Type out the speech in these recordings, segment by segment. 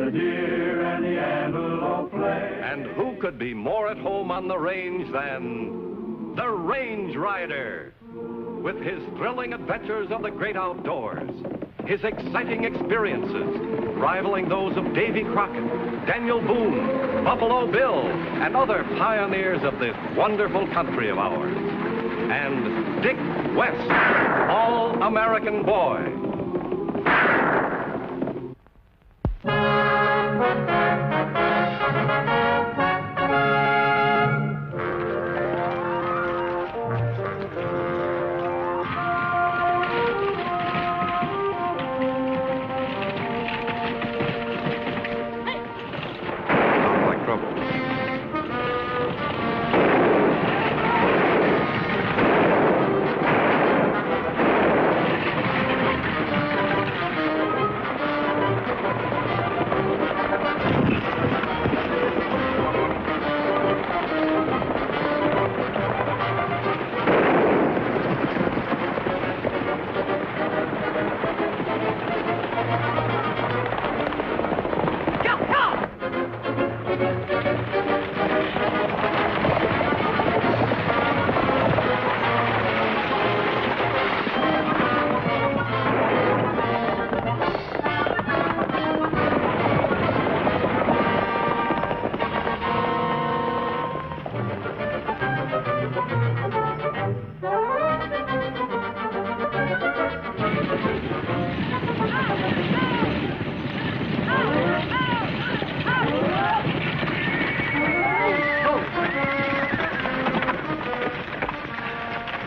the deer and the antelope play. And who could be more at home on the range than the Range Rider? With his thrilling adventures of the great outdoors, his exciting experiences rivaling those of Davy Crockett, Daniel Boone, Buffalo Bill, and other pioneers of this wonderful country of ours. And Dick West, All-American Boy.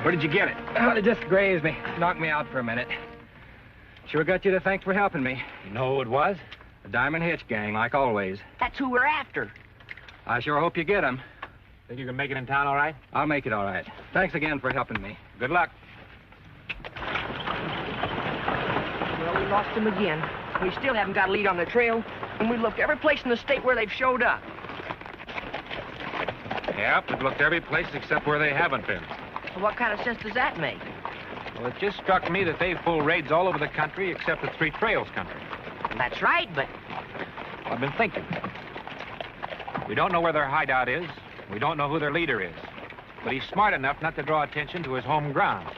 Where did you get it? Oh, it just grazed me. Knocked me out for a minute. Sure got you to thank for helping me. You know who it was? The Diamond Hitch Gang, like always. That's who we're after. I sure hope you get him. Think you can make it in town all right? I'll make it all right. Thanks again for helping me. Good luck. Well, we lost him again. We still haven't got a lead on the trail, and we looked every place in the state where they've showed up. Yep, we've looked every place except where they haven't been. Well, what kind of sense does that make? Well, it just struck me that they've pulled raids all over the country except the Three Trails country. That's right, but... Well, I've been thinking. We don't know where their hideout is. We don't know who their leader is. But he's smart enough not to draw attention to his home ground.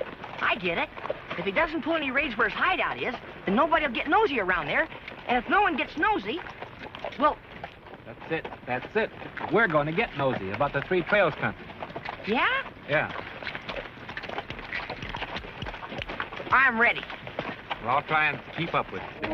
I get it. If he doesn't pull any raids where his hideout is, then nobody will get nosy around there. And if no one gets nosy, well... That's it. We're going to get nosy about the Three Trails country. Yeah? Yeah. I'm ready. Well, I'll try and keep up with you.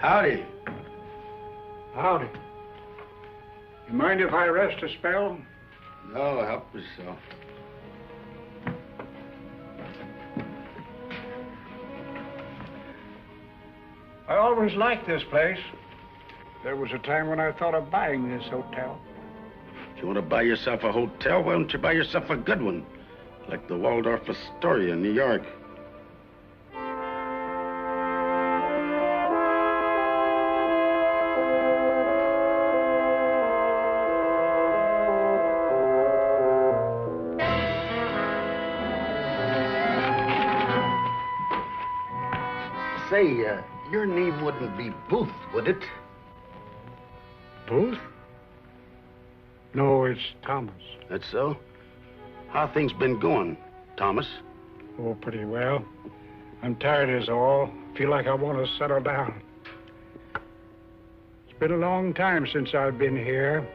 Howdy. Howdy. You mind if I rest a spell? No, help yourself. I always liked this place. There was a time when I thought of buying this hotel. If you want to buy yourself a hotel, why don't you buy yourself a good one? Like the Waldorf Astoria in New York. Say, your name wouldn't be Booth, would it? Booth? No, it's Thomas. That's so? How things been going, Thomas? Oh, pretty well. I'm tired as all. Feel like I want to settle down. It's been a long time since I've been here.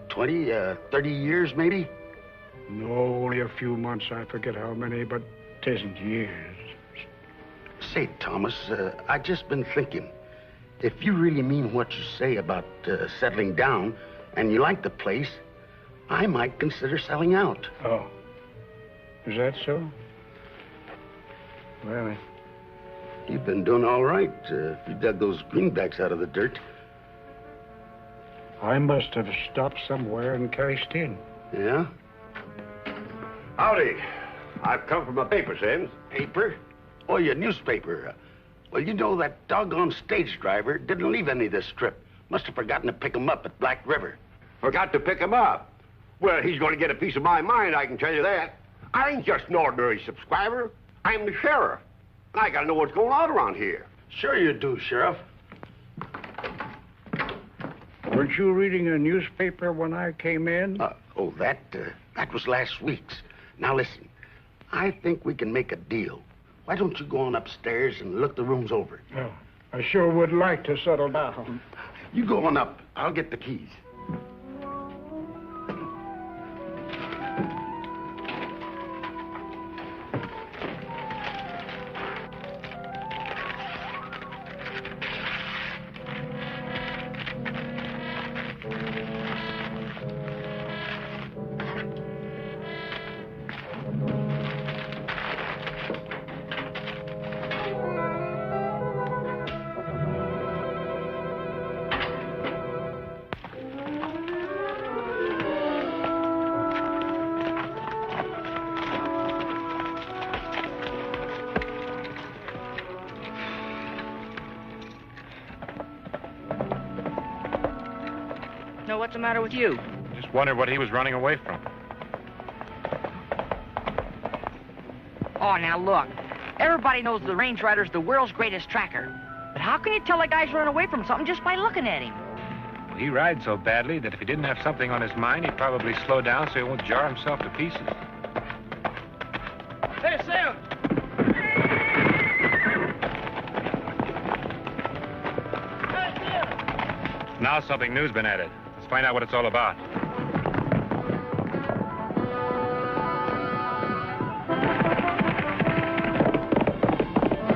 20, 30 years, maybe? No, only a few months. I forget how many, but it isn't years. Say, Thomas, I just been thinking. If you really mean what you say about settling down, and you like the place, I might consider selling out. Oh. Is that so? Well, You've been doing all right. If you dug those greenbacks out of the dirt. I must have stopped somewhere and cashed in. Yeah? Howdy. I've come from a paper, Sims. Paper? Oh, your newspaper. Well, you know that doggone stage driver didn't leave any this trip. Must have forgotten to pick him up at Black River. Forgot to pick him up. Well, he's going to get a piece of my mind, I can tell you that. I ain't just an ordinary subscriber. I'm the sheriff. And I got to know what's going on around here. Sure you do, Sheriff. Weren't you reading a newspaper when I came in? That was last week's. Now listen, I think we can make a deal. Why don't you go on upstairs and look the rooms over? Oh, I sure would like to settle down. You go on up. I'll get the keys. What's the matter with you? Just wondered what he was running away from. Oh, now look. Everybody knows the Range Rider's the world's greatest tracker. But how can you tell a guy's run away from something just by looking at him? Well, he rides so badly that if he didn't have something on his mind, he'd probably slow down so he won't jar himself to pieces. Hey, Sam! Now something new's been added. Let's find out what it's all about.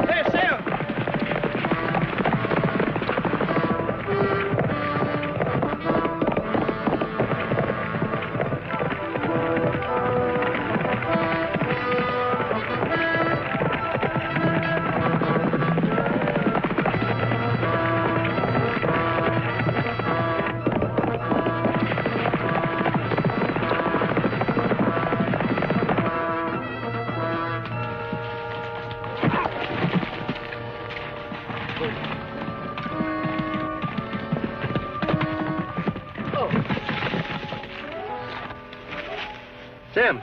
Hey, Sam! Sims.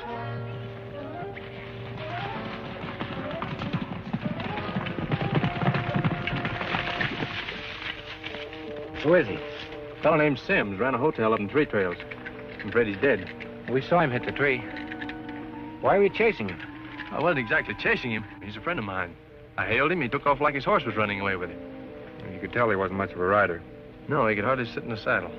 Who is he? A fellow named Sims ran a hotel up in Three Trails. I'm afraid he's dead. We saw him hit the tree. Why were you chasing him? I wasn't exactly chasing him. He's a friend of mine. I hailed him. He took off like his horse was running away with him. You could tell he wasn't much of a rider. No, he could hardly sit in the saddle.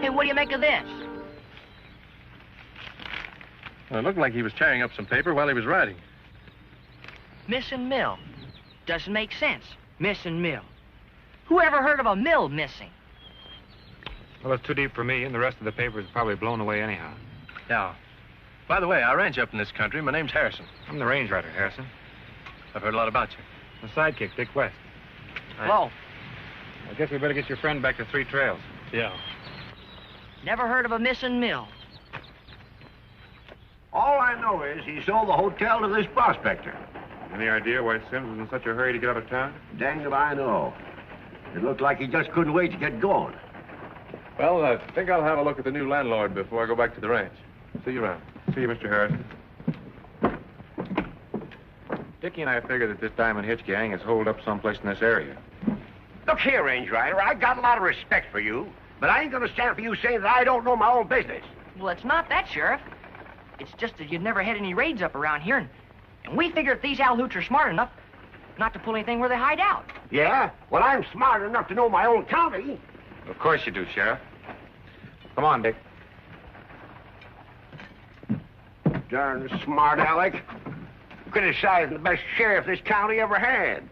Hey, what do you make of this? Well, it looked like he was tearing up some paper while he was riding. Missing mill. Doesn't make sense. Missing mill. Who ever heard of a mill missing? Well, it's too deep for me, and the rest of the paper is probably blown away anyhow. Yeah. By the way, I ranch up in this country. My name's Harrison. I'm the range rider, Harrison. I've heard a lot about you. The sidekick, Dick West. Whoa. I guess we better get your friend back to Three Trails. Yeah. Never heard of a missing mill. All I know is he sold the hotel to this prospector. Any idea why Sims was in such a hurry to get out of town? Dang if I know. It looked like he just couldn't wait to get going. Well, I think I'll have a look at the new landlord before I go back to the ranch. See you around. See you, Mr. Harrison. Dickie and I figure that this diamond hitch gang is holed up someplace in this area. Look here, Range Rider, I got a lot of respect for you, but I ain't gonna stand for you saying that I don't know my own business. Well, it's not that, Sheriff. It's just that you've never had any raids up around here, and we figure if these owl hoots are smart enough not to pull anything where they hide out. Yeah? Well, I'm smart enough to know my own county. Of course you do, Sheriff. Come on, Dick. Darn smart Alec. Criticizing the best sheriff this county ever had.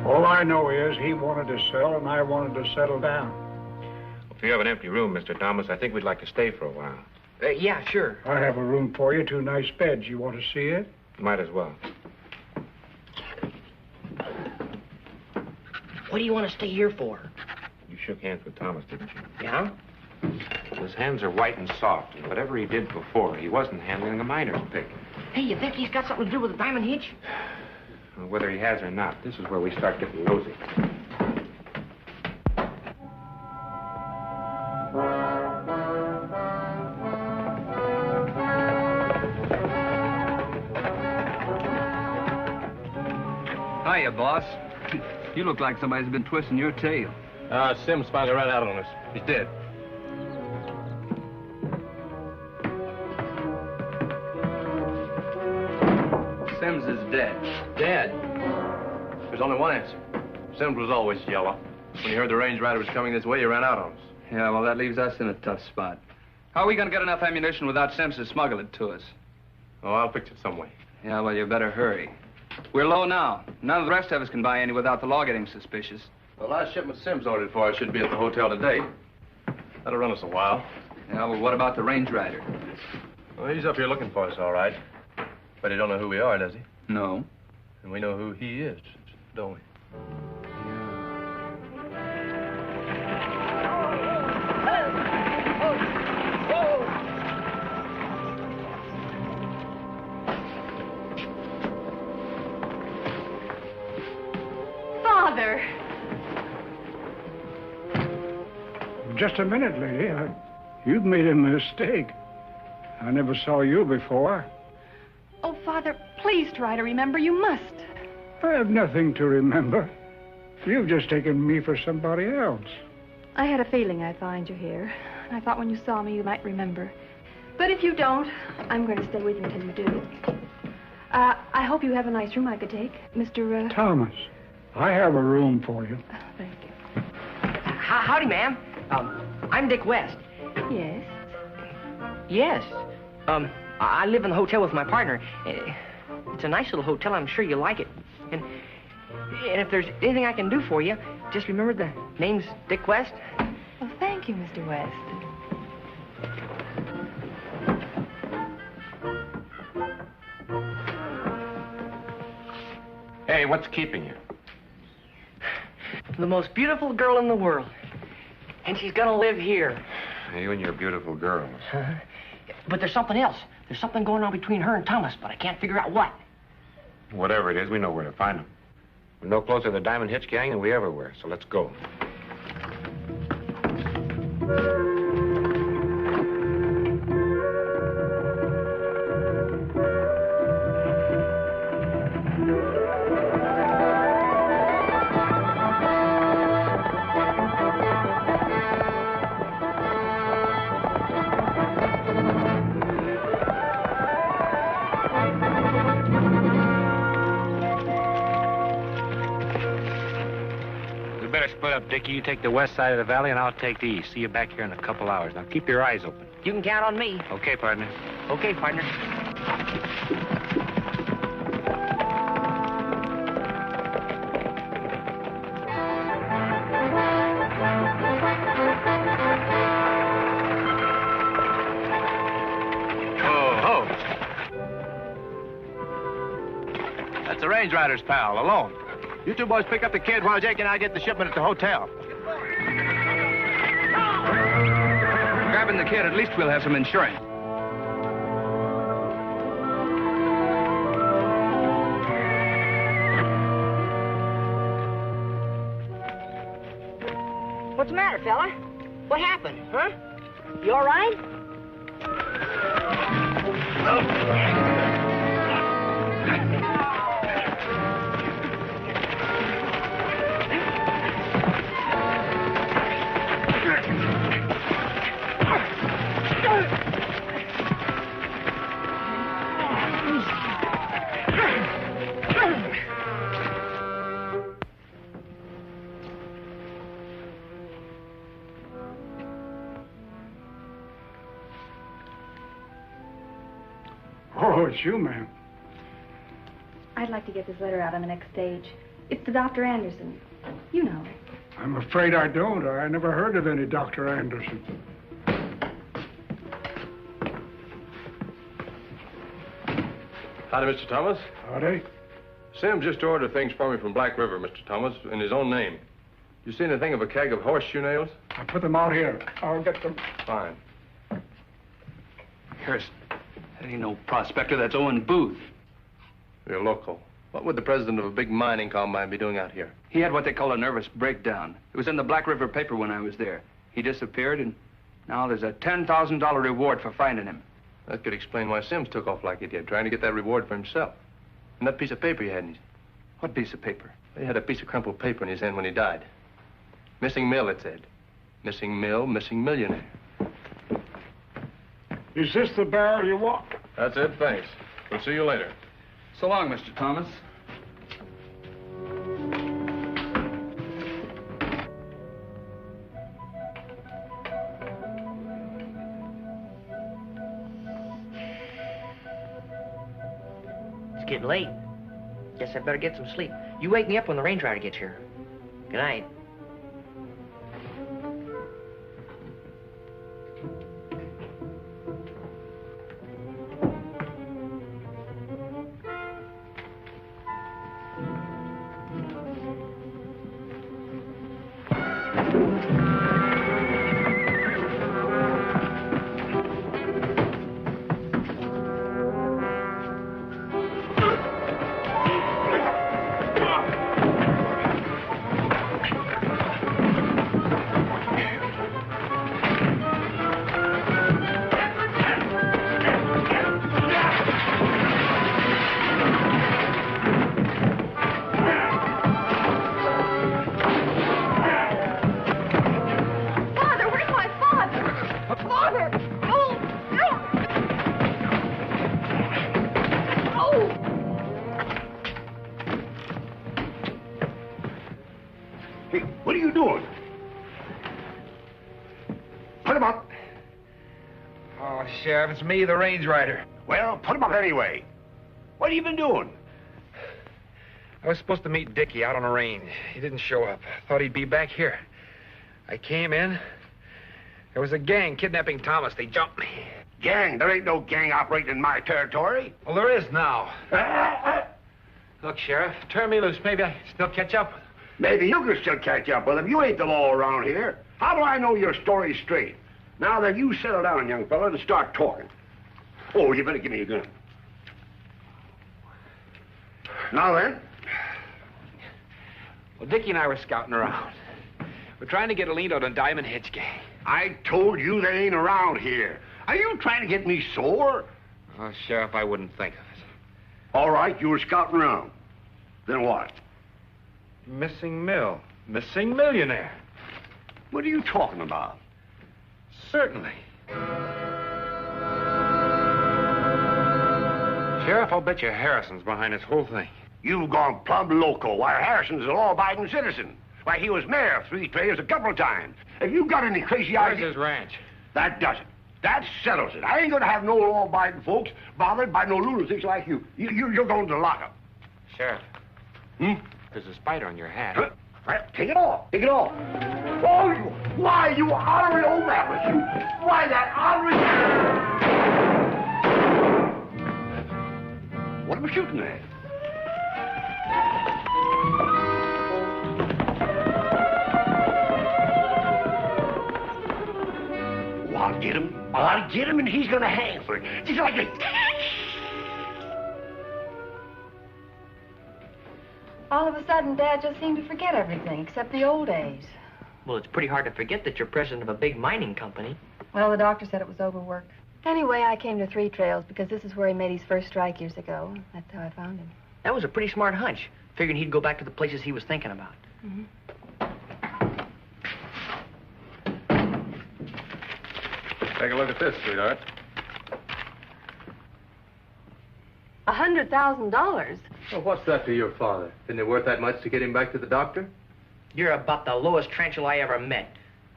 All I know is he wanted to sell and I wanted to settle down. If you have an empty room, Mr. Thomas, I think we'd like to stay for a while. Yeah, sure. I have a room for you, 2 nice beds. You want to see it? Might as well. What do you want to stay here for? You shook hands with Thomas, didn't you? Yeah? His hands are white and soft, and whatever he did before, he wasn't handling a miner's pick. Hey, you think he's got something to do with the diamond hitch? Well, whether he has or not, this is where we start getting nosy. Hiya, boss. You look like somebody's been twisting your tail. Sims finally ran out on us. He's dead. Sims is dead. Dead? There's only one answer. Sims was always yellow. When he heard the range rider was coming this way, he ran out on us. Yeah, well, that leaves us in a tough spot. How are we going to get enough ammunition without Sims to smuggle it to us? Oh, I'll fix it some way. Yeah, well, you better hurry. We're low now. None of the rest of us can buy any without the law getting suspicious. The last shipment Sims ordered for us should be at the hotel today. That'll run us a while. Yeah, well, what about the range rider? Well, he's up here looking for us, all right. But he don't know who we are, does he? No. And we know who he is, don't we? Father! Just a minute, lady. You've made a mistake. I never saw you before. Oh, Father, please try to remember. You must. I have nothing to remember. You've just taken me for somebody else. I had a feeling I'd find you here. I thought when you saw me, you might remember. But if you don't, I'm going to stay with you until you do. I hope you have a nice room I could take. Mr. Thomas, I have a room for you. Thank you. Howdy, ma'am. I'm Dick West. Yes? Yes. I live in the hotel with my partner. It's a nice little hotel. I'm sure you'll like it. And if there's anything I can do for you, just remember the name's Dick West. Well, thank you, Mr. West. Hey, what's keeping you? The most beautiful girl in the world. And she's gonna live here. You and your beautiful girls. But there's something else. There's something going on between her and Thomas, but I can't figure out what. Whatever it is, we know where to find them. We're no closer to the Diamond Hitch Gang than we ever were, so let's go. Dickie, you take the west side of the valley, and I'll take the east. See you back here in a couple hours. Now, keep your eyes open. You can count on me. Okay, partner. Okay, partner. Oh, ho. That's the range rider's pal, alone. You two boys pick up the kid while Jake and I get the shipment at the hotel. Look grabbing the kid, at least we'll have some insurance. What's the matter, fella? What happened, huh? You all right? Oh, it's you, ma'am. I'd like to get this letter out on the next stage. It's to Dr. Anderson. You know. I'm afraid I don't. I never heard of any Dr. Anderson. Howdy, Mr. Thomas. Howdy. Sam just ordered things for me from Black River, Mr. Thomas, in his own name. You see anything of a keg of horseshoe nails? I put them out here. I'll get them. Fine. Harrison, that ain't no prospector. That's Owen Booth. You're local. What would the president of a big mining combine be doing out here? He had what they call a nervous breakdown. It was in the Black River paper when I was there. He disappeared, and now there's a $10,000 reward for finding him. That could explain why Sims took off like he did, trying to get that reward for himself. And that piece of paper he had in his... What piece of paper? He had a piece of crumpled paper in his hand when he died. Missing mill, it said. Missing mill, missing millionaire. Is this the barrel you want? That's it, thanks. We'll see you later. So long, Mr. Thomas. It's getting late. Guess I better get some sleep. You wake me up when the range rider gets here. Good night. Sheriff, it's me, the range rider. Well, put him up anyway. What have you been doing? I was supposed to meet Dickie out on the range. He didn't show up. Thought he'd be back here. I came in. There was a gang kidnapping Thomas. They jumped me. Gang? There ain't no gang operating in my territory. Well, there is now. Look, Sheriff, turn me loose. Maybe I still catch up. Maybe you can still catch up with him. You ain't the law around here. How do I know your story's straight? Now then, you settle down, young fella, and start talking. Oh, you better give me a gun. Now then. Well, Dickie and I were scouting around. We're trying to get a lead on a Diamond Heads gang. I told you they ain't around here. Are you trying to get me sore? Oh, Sheriff, I wouldn't think of it. All right, you were scouting around. Then what? Missing mill. Missing millionaire. What are you talking about? Certainly. Sheriff, I'll bet you Harrison's behind this whole thing. You've gone plumb loco. Why, Harrison's a law-abiding citizen. Why, he was mayor of Three Trails a couple of times. Have you got any crazy ideas? Where's his ranch? That does it. That settles it. I ain't gonna have no law-abiding folks bothered by no lunatics like you. You're going to lockup. Sheriff. There's a spider on your hat. Well, take it off. Take it off. Oh, you honorary old rabbit, you. Why, that honorary... What am I shooting at? What? get him. I'll get him, and he's gonna hang for it. Just like me. All of a sudden, Dad just seemed to forget everything except the old days. Well, it's pretty hard to forget that you're president of a big mining company. Well, the doctor said it was overwork. Anyway, I came to Three Trails because this is where he made his first strike years ago. That's how I found him. That was a pretty smart hunch, figuring he'd go back to the places he was thinking about. Mm-hmm. Take a look at this, sweetheart. $100,000? Well, what's that to your father? Isn't it worth that much to get him back to the doctor? You're about the lowest tarantula I ever met.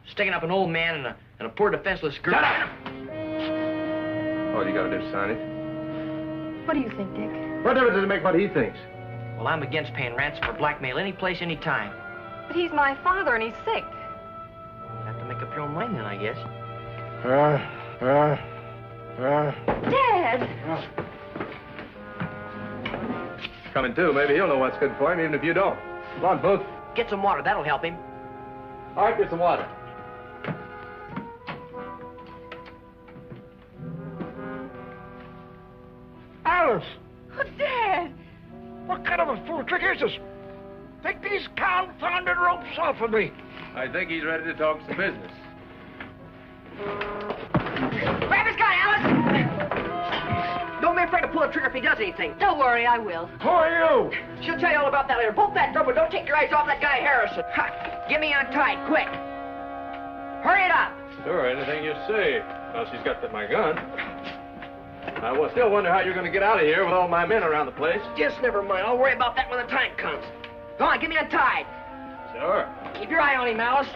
Sticking up an old man and a poor defenseless girl. Shut up! All you gotta do is sign it. What do you think, Dick? What difference does it make what he thinks? Well, I'm against paying ransom for blackmail any place, any time. But he's my father and he's sick. You have to make up your own mind then, I guess. Dad! Coming too. Maybe he'll know what's good for him, even if you don't. Come on, Booth. Get some water. That'll help him. All right, get some water. Alice! Oh, Dad! What kind of a fool trick is this? Take these confounded ropes off of me. I think he's ready to talk some business. Grab his gun, Alice! Don't be afraid to pull the trigger if he does anything. Don't worry, I will. Who are you? She'll tell you all about that later. Bolt that door, but don't take your eyes off that guy Harrison. Ha! Get me untied, quick. Hurry it up. Sure, anything you say. Well, she's got my gun. I will still wonder how you're going to get out of here with all my men around the place. Just never mind. I'll worry about that when the time comes. Come on, get me untied. Sure. Keep your eye on him, Alice.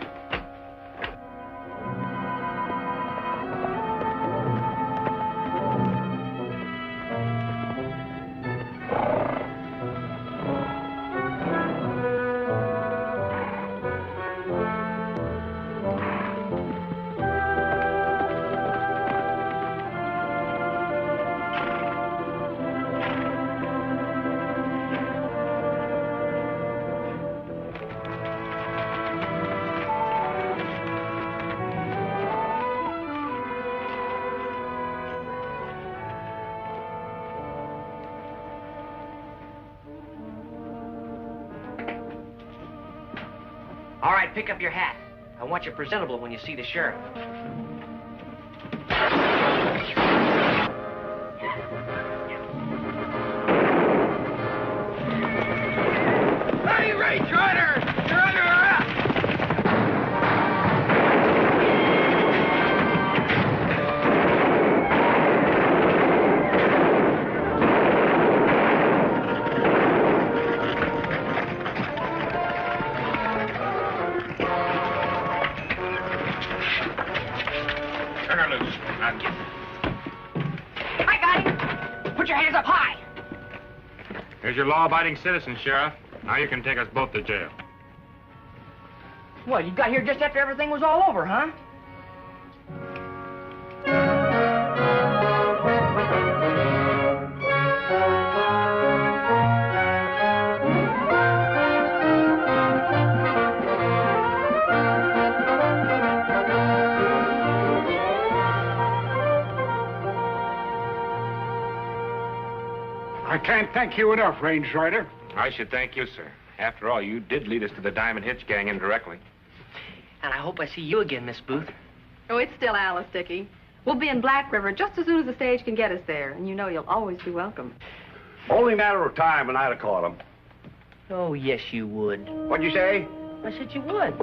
All right, pick up your hat. I want you presentable when you see the sheriff. Hey, Range Rider! You're under arrest! I got him. Put your hands up high. Here's your law-abiding citizen, Sheriff. Now you can take us both to jail. Well, you got here just after everything was all over, huh? I can't thank you enough, Range Rider. I should thank you, sir. After all, you did lead us to the Diamond Hitch Gang indirectly. And I hope I see you again, Miss Booth. Oh, it's still Alice, Dickie. We'll be in Black River just as soon as the stage can get us there, and you know you'll always be welcome. Only a matter of time, and I'd have caught him. Oh, yes, you would. What'd you say? I said you would.